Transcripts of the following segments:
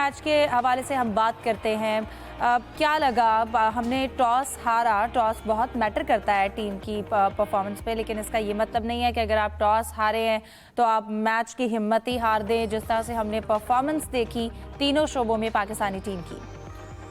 Match के हवाले से हम बात करते हैं। क्या लगा, हमने टॉस हारा, टॉस बहुत मैटर करता है टीम की परफॉर्मेंस पे, लेकिन इसका ये मतलब नहीं है कि अगर आप टॉस हारे हैं तो आप मैच की हिम्मत ही हार दें। जिस तरह से हमने परफॉर्मेंस देखी तीनों शोबों में पाकिस्तानी टीम की।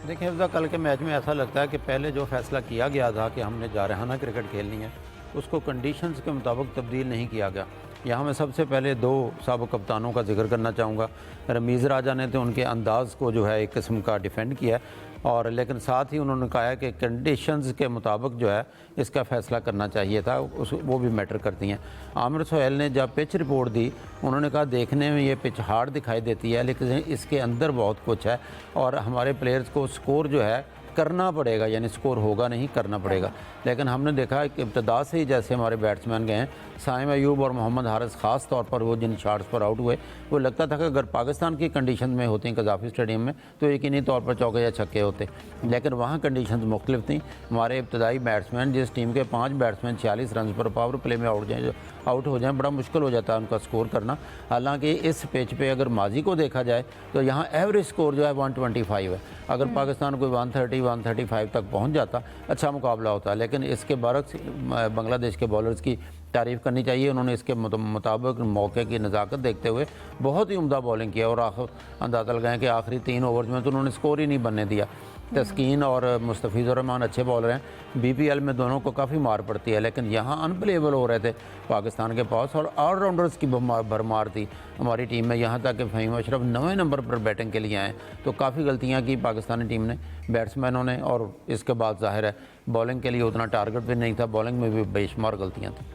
देखिए हिफ्ज़ा, कल के मैच में ऐसा लगता है कि पहले जो फैसला किया गया था कि हमने जारहाना क्रिकेट खेलनी है, उसको कंडीशंस के मुताबिक तब्दील नहीं किया गया। यहाँ मैं सबसे पहले दो साबिक़ कप्तानों का जिक्र करना चाहूँगा। रमीज़ राजा ने तो उनके अंदाज़ को जो है एक किस्म का डिफेंड किया, और लेकिन साथ ही उन्होंने कहा है कि कंडीशंस के मुताबिक जो है इसका फ़ैसला करना चाहिए था, वो भी मैटर करती हैं। आमिर सोहेल ने जब पिच रिपोर्ट दी, उन्होंने कहा देखने में ये पिच हार्ड दिखाई देती है, लेकिन इसके अंदर बहुत कुछ है और हमारे प्लेयर्स को स्कोर जो है करना पड़ेगा, यानी स्कोर होगा नहीं, करना पड़ेगा। लेकिन हमने देखा कि इब्तदा से ही जैसे हमारे बैट्समैन गए हैं, साइम अयूब और मोहम्मद हारिस ख़ास तौर पर, वो जिन शॉट्स पर आउट हुए, वो लगता था कि अगर पाकिस्तान की कंडीशन में होती कज़ाफ़ी स्टेडियम में तो यकीनी तौर पर चौके या छक्के होते, लेकिन वहाँ कंडीशन मुख्तलिफ थी। हमारे इब्तदाई बैट्समैन, जिस टीम के 5 बैट्समैन 46 रन पर पावर प्ले में आउट हो जाएँ, बड़ा मुश्किल हो जाता है उनका स्कोर करना। हालांकि इस पिच पे अगर माजी को देखा जाए तो यहाँ एवरेज स्कोर जो है 125 है। अगर पाकिस्तान कोई 130-135 तक पहुँच जाता, अच्छा मुकाबला होता। लेकिन इसके बरक्स बांग्लादेश के बॉलर्स की तारीफ़ करनी चाहिए। उन्होंने इसके मुताबिक मौके की नज़ाकत देखते हुए बहुत ही उम्दा बॉलिंग किया, और अंदाज़ा लगाएं कि आखिरी 3 ओवर्स में तो उन्होंने स्कोर ही नहीं बनने दिया। तस्कीन और मुस्तफ़ीज़ुर रहमान अच्छे बॉलर हैं, बीपीएल में दोनों को काफ़ी मार पड़ती है, लेकिन यहाँ अनप्लेएबल हो रहे थे पाकिस्तान के पास, और ऑलराउंडर्स की भरमार थी हमारी टीम में। यहाँ तक कि फ़हीम अशरफ 9वें नंबर पर बैटिंग के लिए आए, तो काफ़ी गलतियाँ की पाकिस्तानी टीम ने, बैट्समैनों ने, और इसके बाद ज़ाहिर है बॉलिंग के लिए उतना टारगेट भी नहीं था, बॉलिंग में भी बेशुमार गलतियाँ थी।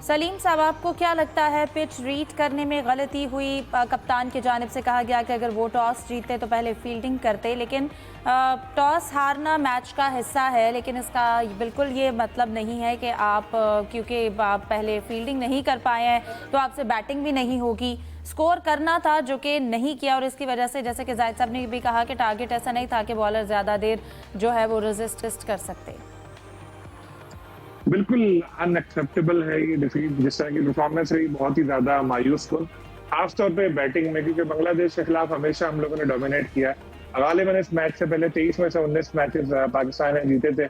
सलीम साहब, आपको क्या लगता है पिच रीड करने में गलती हुई? कप्तान की जानिब से कहा गया कि अगर वो टॉस जीतते तो पहले फील्डिंग करते, लेकिन टॉस हारना मैच का हिस्सा है, लेकिन इसका बिल्कुल ये मतलब नहीं है कि आप क्योंकि आप पहले फील्डिंग नहीं कर पाए हैं तो आपसे बैटिंग भी नहीं होगी। स्कोर करना था जो कि नहीं किया, और इसकी वजह से जैसे कि जाहिद साहब ने भी कहा कि टारगेट ऐसा नहीं था कि बॉलर ज़्यादा देर जो है वो रेजिस्ट कर सकते। बिल्कुल अनएक्सेप्टेबल है ये डिफीट। जिस तरह की परफॉर्मेंस रही, बहुत ही ज्यादा मायूस कुन, खासतौर पे बैटिंग में, क्योंकि बांग्लादेश के खिलाफ हमेशा हम लोगों ने डोमिनेट किया है। गालिबन इस मैच से पहले 23 में से 19 मैचेस पाकिस्तान ने जीते थे।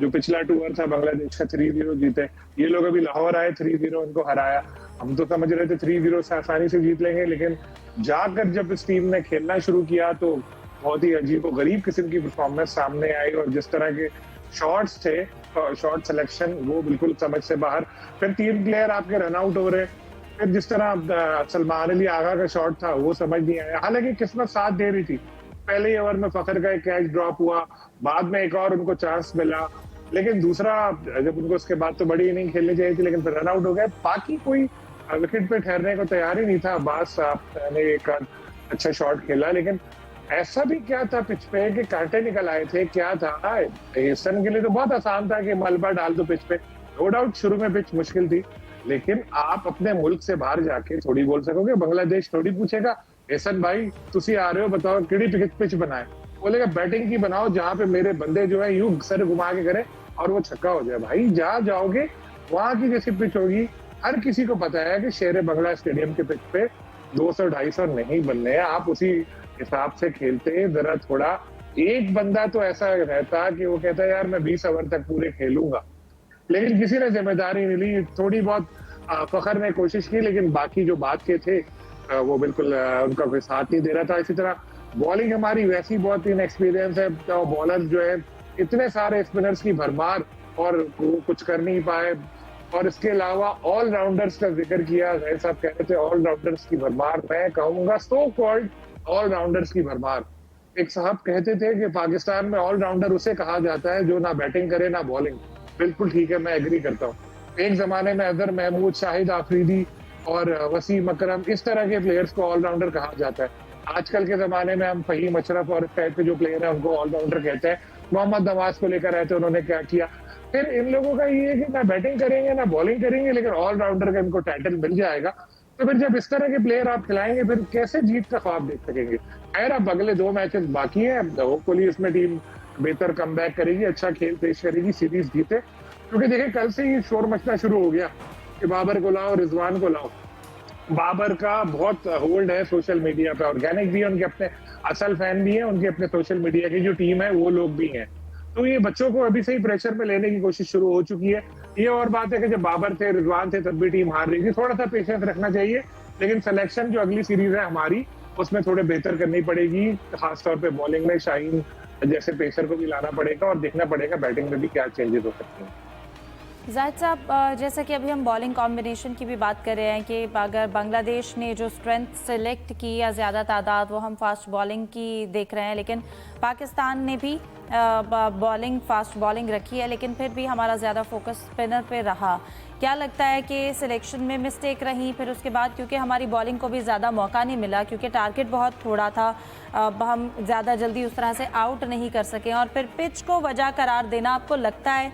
जो पिछला टूर था बांग्लादेश का 3-0 जीते। ये लोग अभी लाहौर आए, 3-0 इनको हराया। हम तो समझ रहे थे 3-0 से आसानी से जीत लेंगे, लेकिन जाकर जब इस टीम ने खेलना शुरू किया तो बहुत ही अजीब और गरीब किस्म की परफॉर्मेंस सामने आई, और जिस तरह के शॉट्स थे, शॉट सिलेक्शन वो बिल्कुल समझ से बाहर। फिर 3 प्लेयर आपके रन आउट हो रहे, फिर जिस तरह सलमान अली आगा का शॉट था वो समझ नहीं आया। हालांकि किस्मत साथ दे रही थी, पहले ओवर में फखर का एक कैच ड्रॉप हुआ, बाद में एक और उनको चांस मिला, लेकिन दूसरा जब उनको उसके बाद तो बड़ी इनिंग खेलनी चाहिए थी, लेकिन फिर रन आउट हो गए। बाकी कोई विकेट पे ठहरने को तैयार ही नहीं था। अब्बास साहब ने एक अच्छा शॉट खेला, लेकिन ऐसा भी क्या था पिच पे कि कांटे निकल आए थे। क्या था, एहसन के लिए तो बहुत आसान था कि मलबा डाल दो पिच पे। नो डाउट शुरू में पिच मुश्किल थी, लेकिन आप अपने मुल्क से बाहर जाके थोड़ी बोल सकोगे। बांग्लादेश थोड़ी पूछेगा एहसन भाई तुसी आ रहे हो, बताओ किहड़ी पिच बनाए। बोलेगा बैटिंग की बनाओ जहां पे मेरे बंदे जो है यूं सर घुमा के करे और वो छक्का हो जाए। भाई जहां जाओगे वहां की जैसी पिच होगी। हर किसी को पता है कि शेर बंगला स्टेडियम के पिच पे 200-250 नहीं बनने हैं। आप उसी हिसाब से खेलते, जरा थोड़ा एक बंदा तो ऐसा रहता कि वो कहता है यार मैं 20 ओवर तक पूरे खेलूंगा, लेकिन किसी ने जिम्मेदारी नहीं ली। थोड़ी बहुत फखर ने कोशिश की, लेकिन बाकी जो बात के थे वो बिल्कुल उनका कोई साथ नहीं दे रहा था। इसी तरह बॉलिंग हमारी वैसी बहुत इनएक्सपीरियंस है, तो बॉलर जो है इतने सारे स्पिनर्स की भरमार और वो कुछ कर नहीं पाए। और इसके अलावा ऑलराउंडर्स का जिक्र किया, जैसे साहब कह रहे थे ऑलराउंडर्स की भरमार, मैं कहूंगा सो कॉल्ड ऑलराउंडर्स की भरमार। एक साहब कहते थे कि पाकिस्तान में ऑलराउंडर उसे कहा जाता है जो ना बैटिंग करे ना बॉलिंग। बिल्कुल ठीक है, मैं एग्री करता हूँ। एक जमाने में अजहर महमूद, शाहिद आफरीदी और वसीम अकरम, इस तरह के प्लेयर्स को ऑलराउंडर कहा जाता है। आजकल के जमाने में हम फहीम अशरफ और इस टाइप के जो प्लेयर हैं उनको ऑलराउंडर कहते हैं। मोहम्मद नवाज को लेकर आए थे, उन्होंने क्या किया। फिर इन लोगों का ये है कि ना बैटिंग करेंगे ना बॉलिंग करेंगे, लेकिन ऑलराउंडर का इनको टाइटल मिल जाएगा। तो फिर जब इस तरह के प्लेयर आप खिलाएंगे फिर कैसे जीत का ख्वाब देख सकेंगे। खैर अब अगले 2 मैचेस बाकी हैं, होपफुली इसमें टीम बेहतर कमबैक करेगी, अच्छा खेल पेश करेगी, सीरीज जीते। क्योंकि देखिए कल से ही शोर मचना शुरू हो गया कि बाबर को लाओ, रिजवान को लाओ। बाबर का बहुत होल्ड है सोशल मीडिया पे। ऑर्गेनिक भी है, उनके अपने असल फैन भी हैं, उनके अपने सोशल मीडिया की जो टीम है वो लोग भी हैं। तो ये बच्चों को अभी से ही प्रेशर में लेने की कोशिश शुरू हो चुकी है। ये और बात है कि जब बाबर थे, रिजवान थे, तब भी टीम हार रही थी। थोड़ा सा पेशेंस रखना चाहिए, लेकिन सिलेक्शन जो अगली सीरीज है हमारी उसमें थोड़े बेहतर करनी पड़ेगी। खासतौर पे बॉलिंग में शाहीन जैसे पेसर को भी लाना पड़ेगा और देखना पड़ेगा बैटिंग में भी क्या चेंजेस हो सकते हैं। जाहिद साहब, जैसा कि अभी हम बॉलिंग कॉम्बिनेशन की भी बात कर रहे हैं कि अगर बांग्लादेश ने जो स्ट्रेंथ सेलेक्ट की या ज़्यादा तादाद वो हम फास्ट बॉलिंग की देख रहे हैं, लेकिन पाकिस्तान ने भी फास्ट बॉलिंग रखी है, लेकिन फिर भी हमारा ज़्यादा फोकस स्पिनर पे रहा। क्या लगता है कि सिलेक्शन में मिस्टेक रही? फिर उसके बाद क्योंकि हमारी बॉलिंग को भी ज़्यादा मौका नहीं मिला, क्योंकि टारगेट बहुत थोड़ा था, हम ज़्यादा जल्दी उस तरह से आउट नहीं कर सके, और फिर पिच को वजह करार देना, आपको लगता है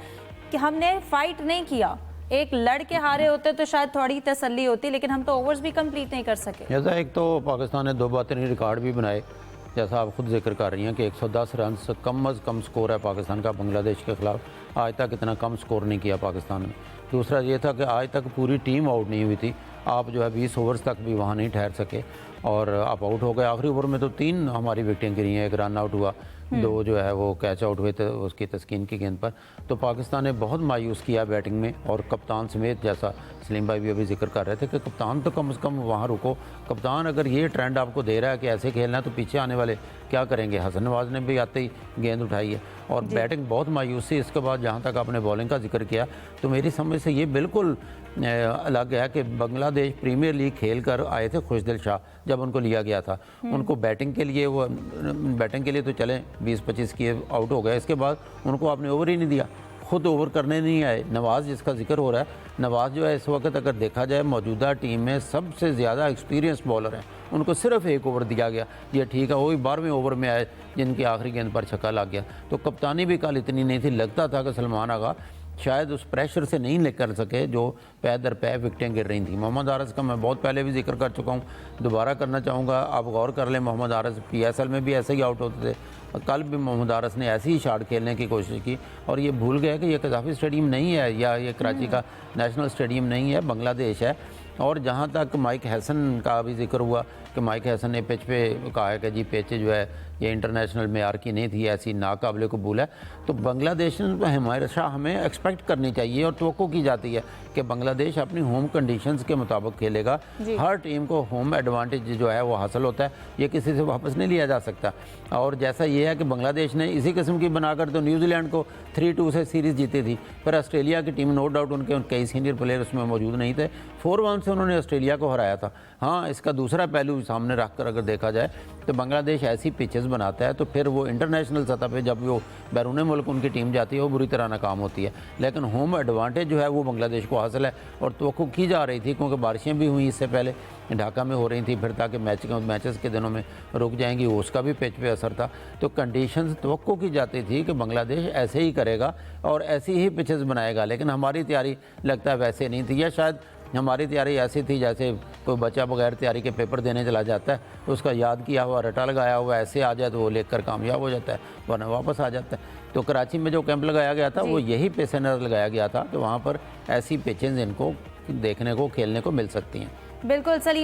कि हमने फाइट नहीं किया? एक लड़के हारे होते तो शायद थोड़ी तसल्ली होती, लेकिन हम तो ओवर्स भी कंप्लीट नहीं कर सके। जैसा एक तो पाकिस्तान ने 2 बेहतरीन रिकॉर्ड भी बनाए, जैसा आप खुद जिक्र कर रही हैं कि 110 रन से कम अज़ कम स्कोर है पाकिस्तान का बांग्लादेश के ख़िलाफ़। आज तक इतना कम स्कोर नहीं किया पाकिस्तान ने। दूसरा ये था कि आज तक पूरी टीम आउट नहीं हुई थी। आप जो है 20 ओवर्स तक भी वहाँ नहीं ठहर सके और आप आउट हो गए। आखिरी ओवर में तो 3 हमारी विकेटें गिरी हैं, 1 रन आउट हुआ, 2 जो है वो कैच आउट हुए थे उसकी तस्कीन की गेंद पर। तो पाकिस्तान ने बहुत मायूस किया बैटिंग में, और कप्तान समेत, जैसा सलीम भाई भी अभी जिक्र कर रहे थे कि कप्तान तो कम से कम वहाँ रुको। कप्तान अगर ये ट्रेंड आपको दे रहा है कि ऐसे खेलना है तो पीछे आने वाले क्या करेंगे? हसन नवाज ने भी आते ही गेंद उठाई है और बैटिंग बहुत मायूस थी। इसके बाद जहाँ तक आपने बॉलिंग का जिक्र किया तो मेरी समझ से ये बिल्कुल अलग है कि बांग्लादेश प्रीमियर लीग खेल कर आए थे खुशदिल शाह, जब उनको लिया गया था उनको बैटिंग के लिए, वो बैटिंग के लिए तो चले 20-25 किए आउट हो गए। इसके बाद उनको आपने ओवर ही नहीं दिया, खुद ओवर करने नहीं आए। नवाज़ जिसका जिक्र हो रहा है, नवाज़ जो है इस वक्त अगर देखा जाए मौजूदा टीम में सबसे ज़्यादा एक्सपीरियंस बॉलर हैं, उनको सिर्फ 1 ओवर दिया गया। ये ठीक है, वो भी 12वें ओवर में आए जिनकी आखिरी गेंद पर छक्का लग गया। तो कप्तानी भी कल इतनी नहीं थी, लगता था कि सलमान आगा शायद उस प्रेशर से नहीं लेकर सके जो पै दर पै विकटें गिर रही थी। मोहम्मद आरस का मैं बहुत पहले भी जिक्र कर चुका हूँ, दोबारा करना चाहूँगा। आप गौर कर लें, मोहम्मद आरस PSL में भी ऐसे ही आउट होते थे। कल भी मोहम्मद आरस ने ऐसे ही शॉट खेलने की कोशिश की और ये भूल गए कि ये कज़ाफ़ी स्टेडियम नहीं है या ये कराची का नेशनल स्टेडियम नहीं है, बांग्लादेश है। और जहाँ तक माइक हैसन का भी जिक्र हुआ कि माइक हैसन ने पिच पे कहा है कि जी पिच जो है ये इंटरनेशनल मेयार की नहीं थी, ऐसी नाकाबिले कबूल है। तो बांग्लादेश ने हमेशा हमें एक्सपेक्ट करनी चाहिए और तवक्को की जाती है कि बांग्लादेश अपनी होम कंडीशंस के मुताबिक खेलेगा। हर टीम को होम एडवांटेज जो है वो हासिल होता है, ये किसी से वापस नहीं लिया जा सकता। और जैसा ये है कि बांग्लादेश ने इसी किस्म की बनाकर तो न्यूजीलैंड को 3-2 से सीरीज़ जीती थी, पर ऑस्ट्रेलिया की टीम नो डाउट उनके कई सीनियर प्लेयर उसमें मौजूद नहीं थे, 4-1 से उन्होंने ऑस्ट्रेलिया को हराया था। हाँ, इसका दूसरा पहलू सामने रख कर अगर देखा जाए तो बांग्लादेश ऐसी पिचेस बनाता है तो फिर वो इंटरनेशनल सतह पे जब वो बैरून मुल्क उनकी टीम जाती है वो बुरी तरह नाकाम होती है। लेकिन होम एडवांटेज जो है वो बांग्लादेश को हासिल है और तवक्को की जा रही थी, क्योंकि बारिशें भी हुई इससे पहले, ढाका में हो रही थी, फिर ताकि मैचेस के दिनों में रुक जाएंगी, उसका भी पिच पे असर था। तो कंडीशंस तवक्को की जाती थी कि बांग्लादेश ऐसे ही करेगा और ऐसी ही पिचेस बनाएगा। लेकिन हमारी तैयारी लगता है वैसे नहीं थी, या शायद हमारी तैयारी ऐसी थी जैसे कोई बच्चा बगैर तैयारी के पेपर देने चला जाता है, तो उसका याद किया हुआ रटा लगाया हुआ ऐसे आ जाए तो वो लेकर कामयाब हो जाता है, वरना वापस आ जाता है। तो कराची में जो कैंप लगाया गया था वो यही पेश नज़र लगाया गया था कि वहाँ पर ऐसी पिचें इनको देखने को, खेलने को मिल सकती हैं। बिल्कुल सलीम